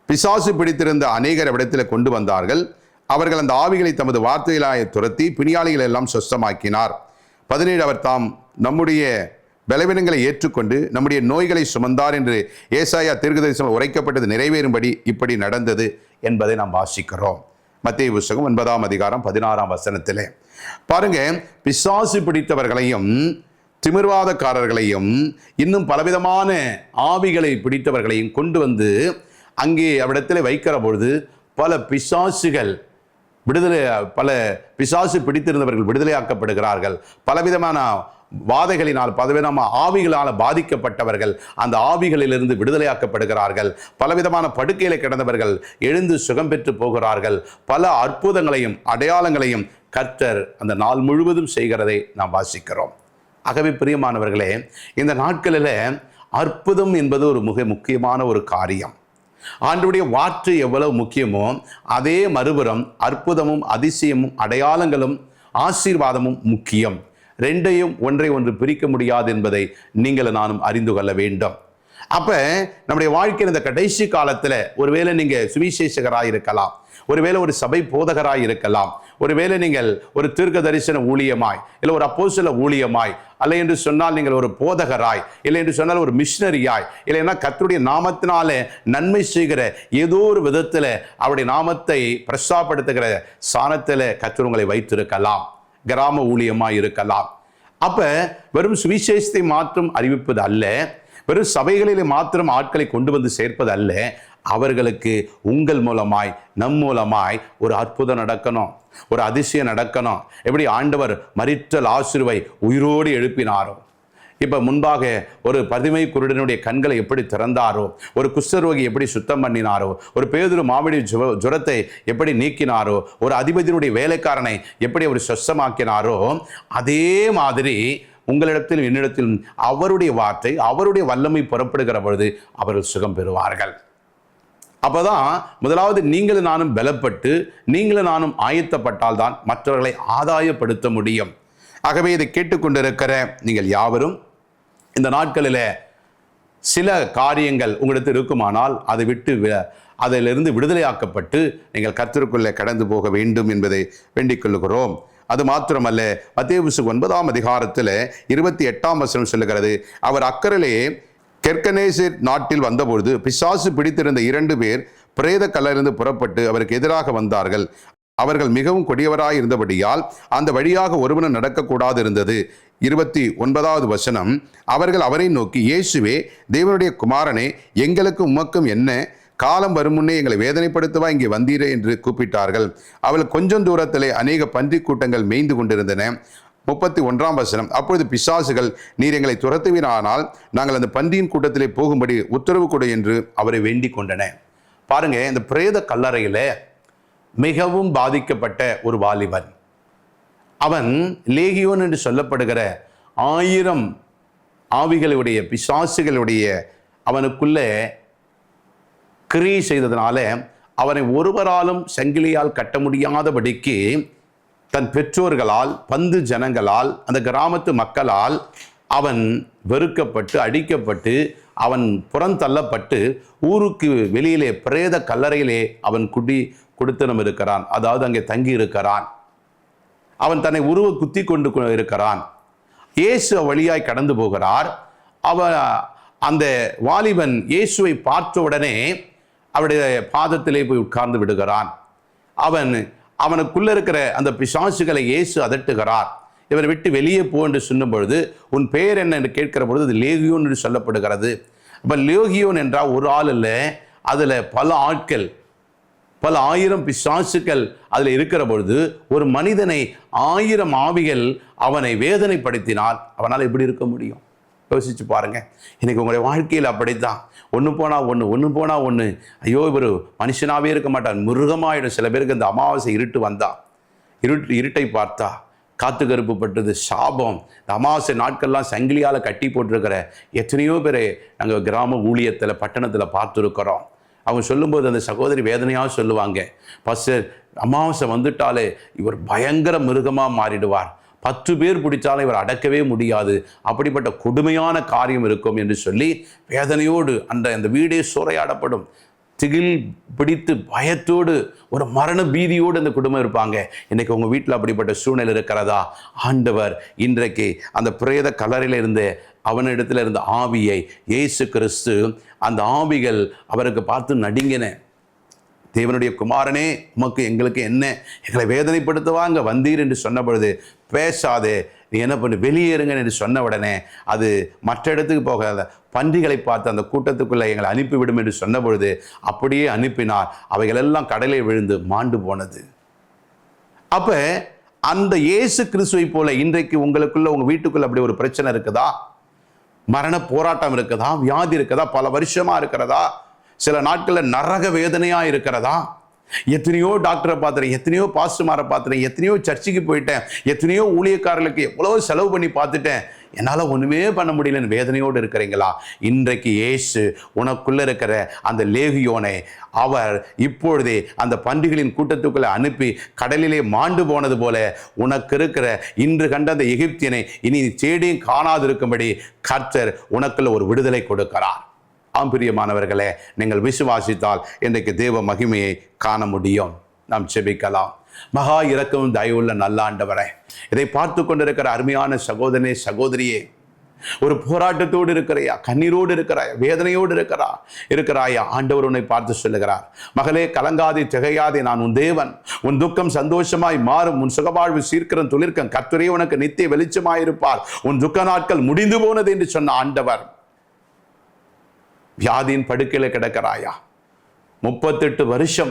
பிசாசு பிடித்திருந்த அநேகர் இடத்தில் கொண்டு வந்தார்கள். அவர்கள் அந்த ஆவிகளை தமது வார்த்தைகளாய் துரத்தி பிணியாளிகள் எல்லாம் சொஸ்தமாக்கினார். 17 அவர் தாம் நம்முடைய பலவீனங்களை ஏற்றுக்கொண்டு நம்முடைய நோய்களை சுமந்தார் என்று ஏசாயா தீர்க்கதரிசனம் உரைக்கப்பட்டது நிறைவேறும்படி இப்படி நடந்தது என்பதை நாம் வாசிக்கிறோம். மத்தேயு புத்தகம் 9ஆம் அதிகாரம் 16ஆம் வசனத்திலே பாருங்க, பிசாசு பிடித்தவர்களையும் திமிர்வாதக்காரர்களையும் இன்னும் பலவிதமான ஆவிகளை பிடித்தவர்களையும் கொண்டு வந்து அங்கே அவ்விடத்தில் வைக்கிற பொழுது பல பிசாசு பிடித்திருந்தவர்கள் விடுதலையாக்கப்படுகிறார்கள். பலவிதமான வாதைகளினால், பலவிதமான ஆவிகளால் பாதிக்கப்பட்டவர்கள் அந்த ஆவிகளிலிருந்து விடுதலையாக்கப்படுகிறார்கள். பலவிதமான படுக்கையில கிடந்தவர்கள் எழுந்து சுகம் பெற்று போகிறார்கள். பல அற்புதங்களையும் அடையாளங்களையும் கர்த்தர் அந்த நாள் முழுவதும் செய்கிறதை நாம் வாசிக்கிறோம். ஆகவே பிரியமானவர்களே, இந்த நாட்களில் அற்புதம் என்பது ஒரு மிக முக்கியமான ஒரு காரியம். ஆண்டவருடைய வார்த்தை எவ்வளவு முக்கியமோ அதே மறுபுறம் அற்புதமும் அதிசயமும் அடையாளங்களும் ஆசீர்வாதமும் முக்கியம். ரெண்டையும் ஒன்றை ஒன்று பிரிக்க முடியாது என்பதை நீங்கள் நானும் அறிந்து கொள்ள வேண்டும். அப்ப நம்முடைய வாழ்க்கையில் இந்த கடைசி காலத்துல ஒருவேளை நீங்க சுவிசேஷகராய் இருக்கலாம், ஒருவேளை ஒரு சபை போதகராய் இருக்கலாம், ஒருவேளை நீங்கள் ஒரு தீர்க்க தரிசன ஊழியமாய், இல்லை ஒரு அப்போஸ்தல ஊழியமாய், அல்ல என்று சொன்னால் நீங்கள் ஒரு போதகராய், இல்லை என்று சொன்னால் ஒரு மிஷனரியாய், இல்லைன்னா கர்த்தருடைய நாமத்தினாலே நன்மை செய்கிற ஏதோ ஒரு விதத்தில் அவருடைய நாமத்தை பிரஸ்தாபடுத்துகிற ஸ்தானத்தில் கர்த்தர் உங்களை வைத்திருக்கலாம். கிராம ஊழியமாய் இருக்கலாம். அப்ப வெறும் சுவிசேஷத்தை மாத்திரம் அறிவிப்பது அல்ல, வெறும் சபைகளிலே மாத்திரம் ஆட்களை கொண்டு வந்து சேர்ப்பது அல்ல, அவர்களுக்கு உங்கள் மூலமாய் நம் மூலமாய் ஒரு அற்புதம் நடக்கணும், ஒரு அதிசயம் நடக்கணும். எப்படி ஆண்டவர் மரித்த லாசருவை உயிரோடு எழுப்பினாரோ, இப்ப முன்பாக ஒரு பதுமை குருடனுடைய கண்களை எப்படி திறந்தாரோ, ஒரு குஷ்டரோகி எப்படி சுத்தம் பண்ணினாரோ, ஒரு பேதுரு மாமிடி ஜுரத்தை எப்படி நீக்கினாரோ, ஒரு அதிபதியினுடைய வேலைக்காரனை எப்படி அவர் சொஸ்தமாக்கினாரோ, அதே மாதிரி உங்களிடத்தில் என்னிடத்தில் அவருடைய வார்த்தை, அவருடைய வல்லமை புறப்படுகிற பொழுது அவர்கள் சுகம் பெறுவார்கள். அப்பதான் முதலாவது நீங்களும் நானும் பலப்பட்டு, நீங்களும் நானும் ஆயத்தப்பட்டால் தான் மற்றவர்களை ஆதாயப்படுத்த முடியும். ஆகவே இதை கேட்டுக்கொண்டிருக்கிற நீங்கள் யாவரும் இந்த நாட்களில் சில காரியங்கள் உங்களுக்கு இருக்குமானால் அதை விட்டு அதிலிருந்து விடுதலையாக்கப்பட்டு நீங்கள் கர்த்தருக்குள்ளே கடந்து போக வேண்டும் என்பதை வேண்டிக் கொள்கிறோம். அது மாத்திரமல்ல, மத்தேயு புத்தகம் 9ஆம் அதிகாரத்தில் 28ஆம் வசனம் சொல்லுகிறது, அவர் அக்கறையிலே கெர்கனேசர் நாட்டில் வந்தபொழுது பிசாசு பிடித்திருந்த 2 பேர் பிரேத கல்லிருந்து புறப்பட்டு அவருக்கு எதிராக வந்தார்கள். அவர்கள் மிகவும் கொடியவராய் இருந்தபடியால் அந்த வழியாக ஒருவனும் நடக்கக்கூடாது இருந்தது. 29வது வசனம், அவர்கள் அவரை நோக்கி, இயேசுவே, தேவனுடைய குமாரனே, எங்களுக்கு உமக்கும் என்ன? காலம் வரும் முன்னே எங்களை வேதனைப்படுத்தவா இங்கே வந்தீரே என்று கூப்பிட்டார்கள். அவள் கொஞ்சம் தூரத்திலே அநேக பன்றி கூட்டங்கள் மேய்ந்து கொண்டிருந்தன. 31ஆம் வசனம், அப்பொழுது பிசாசுகள், நீர் எங்களை துரத்துவீரானால் நாங்கள் அந்த பன்றியின் கூட்டத்திலே போகும்படி உத்தரவு கொடு என்று அவரை வேண்டிக் கொண்டன. பாருங்க, இந்த பிரேத கல்லறையில மிகவும் பாதிக்கப்பட்ட ஒரு வாலிபன், அவன் லேகியோன் என்று சொல்லப்படுகிற 1000 ஆவிகளுடைய பிசாசுகளுடைய அவனுக்குள்ளே கிரியை செய்ததுனால அவனை ஒருவராலும் சங்கிலியால் கட்ட முடியாதபடிக்கு தன் பெற்றோர்களால், பந்து ஜனங்களால், அந்த கிராமத்து மக்களால் அவன் வெறுக்கப்பட்டு, அடிக்கப்பட்டு, அவன் புறந்தள்ளப்பட்டு ஊருக்கு வெளியிலே பிரேத கல்லறையிலே அவன் குடித்தனம் இருக்கிறான். அதாவது அங்கே தங்கி இருக்கிறான். அவன் தன்னை உருவ குத்தி கொண்டு இருக்கிறான். இயேசு வழியாய் கடந்து போகிறார். அந்த வாலிபன் இயேசுவை பார்த்த உடனே அவருடைய பாதத்திலே போய் உட்கார்ந்து விடுகிறான். அவனுக்குள்ள இருக்கிற அந்த பிசாசுகளை இயேசு அதட்டுகிறார். இவரை விட்டு வெளியே போ என்று சொன்னும் பொழுது, உன் பெயர் என்ன என்று கேட்கிற பொழுது அது லேகியோன் என்று சொல்லப்படுகிறது. அப்போ லேகியோன் என்றால் ஒரு ஆள் இல்லை, அதில் பல ஆட்கள், பல ஆயிரம் பிசாசுக்கள் அதில் இருக்கிற பொழுது ஒரு மனிதனை 1000 ஆவிகள் அவனை வேதனைப்படுத்தினால் அவனால் எப்படி இருக்க முடியும்? யோசிச்சு பாருங்க. இன்னைக்கு உங்களுடைய வாழ்க்கையில் அப்படித்தான். ஒன்று போனால் ஒன்று. ஐயோ, இவர் மனுஷனாகவே இருக்க மாட்டான், மிருகமாயிடும். சில பேருக்கு இந்த அமாவாசை இருட்டு வந்தா, இருட்டை பார்த்தா காத்து கருப்பு பட்டது, சாபம். இந்த அமாவாசை நாட்கள்லாம் சங்கிலியால் கட்டி போட்டிருக்கிற எத்தனையோ பேரை நாங்கள் கிராம ஊழியத்தில், பட்டணத்தில் பார்த்துருக்கிறோம். அவங்க சொல்லும்போது அந்த சகோதரி வேதனையாக சொல்லுவாங்க, பாஸ்டர், அமாவாசை வந்துட்டாலே இவர் பயங்கர மிருகமாக மாறிடுவார், 10 பேர் பிடிச்சாலும் இவர் அடக்கவே முடியாது, அப்படிப்பட்ட கொடுமையான காரியம் இருக்கும் என்று சொல்லி வேதனையோடு அந்த வீடே சூறையாடப்படும். திகில் பிடித்து பயத்தோடு, ஒரு மரண பீதியோடு அந்த குடும்பம் இருப்பாங்க. இன்னைக்கு உங்கள் வீட்டில் அப்படிப்பட்ட சூழ்நிலை இருக்கிறதா? ஆண்டவர் இன்றைக்கு அந்த பிரேத கல்லறையில் இருந்து அவனிடத்தில் இருந்த ஆவியை இயேசு கிறிஸ்து, அந்த ஆவிகள் அவருக்கு பார்த்து நடுங்கின. தேவனுடைய குமாரனே, உமக்கு எங்களுக்கு என்ன, எங்களை வேதனைப்படுத்துவாங்க வந்தீர் என்று சொன்ன பொழுது, பேசாதே, நீ என்ன பண்ணு, வெளியேறுங்க என்று சொன்ன உடனே அது மற்ற இடத்துக்கு போகாத பன்றிகளை பார்த்து அந்த கூட்டத்துக்குள்ளே எங்களை அனுப்பிவிடும் என்று சொன்ன பொழுது அப்படியே அனுப்பினார். அவைகளெல்லாம் கடலில் விழுந்து மாண்டு போனது. அப்ப அந்த இயேசு கிறிஸ்துவை போல இன்றைக்கு உங்களுக்குள்ள, உங்க வீட்டுக்குள்ள அப்படி ஒரு பிரச்சனை இருக்குதா? மரண போராட்டம் இருக்குதா? வியாதி இருக்குதா? பல வருஷமா இருக்கிறதா? சில நாட்களில் நரக வேதனையா இருக்கிறதா? எத்தனையோ டாக்டரை பார்த்துறேன், எத்தனையோ பாஸ்டர்மாரை பார்த்துறேன், எத்தனையோ சர்ச்சுக்கு போயிட்டேன், எத்தனையோ ஊழியக்காரர்களுக்கு எவ்வளோ செலவு பண்ணி பார்த்துட்டேன், என்னால் ஒன்றுமே பண்ண முடியலன்னு வேதனையோடு இருக்கிறீங்களா? இன்றைக்கு இயேசு உனக்குள்ளே இருக்கிற அந்த லேகியோனை அவர் இப்பொழுதே அந்த பன்றிகளின் கூட்டத்துக்குள்ளே அனுப்பி கடலிலே மாண்டு போனது போல உனக்கு இருக்கிற இன்று கண்ட அந்த எகிப்தியனை இனி தேடியும் காணாதிருக்கும்படி கர்த்தர் உனக்குள்ள ஒரு விடுதலை கொடுக்கிறார். பிரியமானவர்களே, நீங்கள் விசுவாசித்தால் இன்றைக்கு தேவ மகிமையை காண முடியும். நாம் செபிக்கலாம். மகா இரக்கமும் தயவுள்ள நல்ல ஆண்டவரே, இதை பார்த்து கொண்டிருக்கிற அருமையான சகோதரனே, சகோதரியே, ஒரு போராட்டத்தோடு இருக்கிறையா, கண்ணீரோடு இருக்கிறாய், வேதனையோடு இருக்கிறாயா? ஆண்டவர் உன்னை பார்த்து சொல்லுகிறார், மகளே, கலங்காதே, திகையாதே, நான் உன் தேவன், உன் துக்கம் சந்தோஷமாய் மாறும், உன் சுகவாழ்வு சீர்க்கிறம் துளிர்க்கம், கர்த்தரே உனக்கு நித்திய வெளிச்சமாயிருப்பார், உன் துக்க நாட்கள் முடிந்து போனது என்று சொன்ன ஆண்டவர், வியாதியின் படுக்கையில் கிடக்கிறாயா? 38 வருஷம்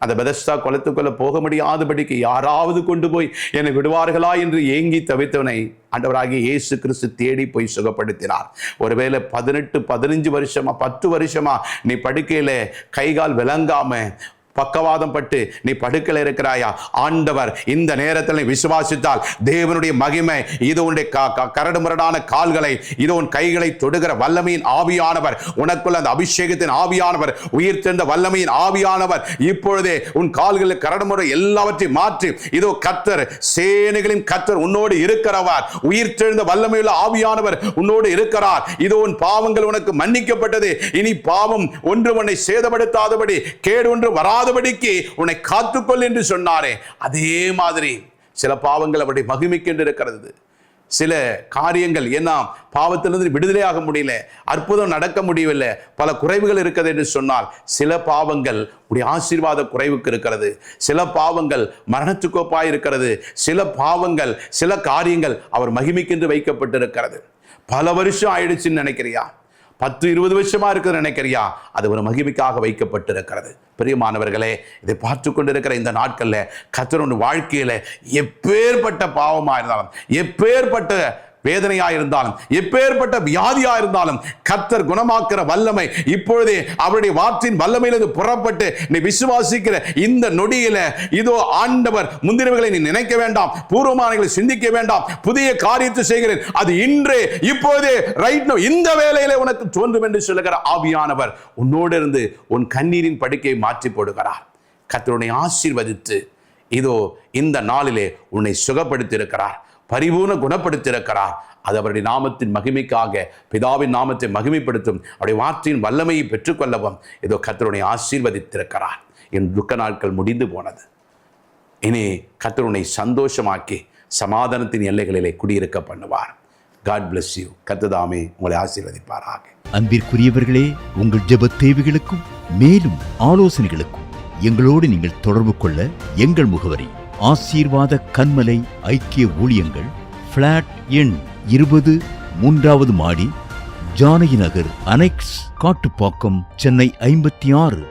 அந்த பெதஸ்தா குளத்துக்குள்ள போக முடியாதபடிக்கு யாராவது கொண்டு போய் என்னை விடுவார்களா என்று ஏங்கி தவித்தவனை ஆண்டவராகிய இயேசு கிறிஸ்து தேடி போய் சுகப்படுத்தினார். ஒருவேளை 18, 15 வருஷமா, 10 வருஷமா நீ படுக்கையில கைகால் விளங்காம பக்கவாதம் பட்டு நீ படுக்கையில் இருக்கிறாயா? ஆண்டவர் இந்த நேரத்தில் விசுவாசித்தால் தேவனுடைய மகிமை இது உன்னுடைய கரடு முரடான கால்களை, இது உன் கைகளை தொடுகிற வல்லமையின் ஆவியானவர், உனக்குள்ள அந்த அபிஷேகத்தின் ஆவியானவர், உயிர் தெழுந்த வல்லமையின் ஆவியானவர் இப்பொழுதே உன் கால்களில் கரடுமுறை எல்லாவற்றையும் மாற்றி, இதோ கர்த்தர், சேனைகளின் கர்த்தர் உன்னோடு இருக்கிறவர், உயிர் தெழுந்த வல்லமையுள்ள ஆவியானவர் உன்னோடு இருக்கிறார். இதோ உன் பாவங்கள் உனக்கு மன்னிக்கப்பட்டது, இனி பாவம் ஒன்று உன்னை சேதப்படுத்தாதபடி, கேடு ஒன்று வராதபடிக்கு உன்னை காத்துக்கொள் என்று சொன்னாரே, அதே மாதிரி சில பாவங்கள் அவருடைய மகிமைக்கென்று இருக்கிறது. சில காரியங்கள் ஏன்னா பாவத்திலிருந்து விடுதலையாக முடியல, அற்புதம் நடக்க முடியவில்லை, பல குறைவுகள் இருக்கிறது என்று சொன்னால், சில பாவங்கள் உடைய ஆசீர்வாத குறைவுக்கு இருக்கிறது, சில பாவங்கள் மரணத்துக்கோப்பாய் இருக்கிறது, சில பாவங்கள், சில காரியங்கள் அவர் மகிமைக்கென்று வைக்கப்பட்டிருக்கிறது. பல வருஷம் ஆயிடுச்சுன்னு நினைக்கிறியா? 10-20 வருஷமா இருக்கிறது நினைக்கிறியா? அது ஒரு மகிமைக்காக வைக்கப்பட்டிருக்கிறது. பிரியமானவர்களே, இதை பார்த்து கொண்டிருக்கிற இந்த நாட்கள்ல கர்த்தர் வாழ்க்கையில எப்பேற்பட்ட பாவமா இருந்தாலும், எப்பேற்பட்ட வேதனையா இருந்தாலும், எப்பேற்பட்ட வியாதியா இருந்தாலும் கர்த்தர் குணமாக்குற வல்லமை இப்பொழுதே அவருடைய வார்த்தையின் வல்லமையிலிருந்து புறப்பட்டு நீ விசுவாசிக்கிற இந்த நொடியில இதோ ஆண்டவர் முந்தினவைகளை நீ நினைக்க வேண்டாம், பூர்வமானங்களை சிந்திக்க வேண்டாம், புதிய காரியத்தை செய்கிறேன், அது இன்றே இப்பொழுதே ரைட் நவ இந்த வேளையிலே உனக்கு தோன்றும் என்று சொல்லுகிற ஆவியானவர் உன்னோடு இருந்து உன் கண்ணீரின் படுக்கையை மாற்றி போடுகிறார். கர்த்தர் ஆசீர்வதித்து இதோ இந்த நாளிலே உன்னை சுகப்படுத்தி இருக்கிறார், பரிபூர்ண குணப்படுத்தி இருக்கிறார். அது அவருடைய நாமத்தின் மகிமைக்காக, பிதாவின் நாமத்தை மகிமைப்படுத்தும் அவருடைய வார்த்தையின் வல்லமையை பெற்றுக்கொள்ளவும் இதோ கர்த்தர் ஆசீர்வதித்திருக்கிறார். என் துக்க நாட்கள் முடிந்து போனது. இனி கர்த்தர் சந்தோஷமாக்கி சமாதானத்தின் எல்லைகளிலே குடியிருக்க பண்ணுவார். God bless you. கர்த்தர் உங்களை ஆசீர்வதிப்பாராக. அன்பிற்குரியவர்களே, உங்கள் ஜெப தேவைகளுக்கும் மேலும் ஆலோசனைகளுக்கும் எங்களோடு நீங்கள் தொடர்பு கொள்ள எங்கள் முகவரி ஆசீர்வாத கன்மலை ஐக்கிய ஊழியங்கள், பிளாட் எண் 20, 3வது மாடி, ஜானகி நகர், அனெக்ஸ், காட்டுப்பாக்கம், சென்னை 56.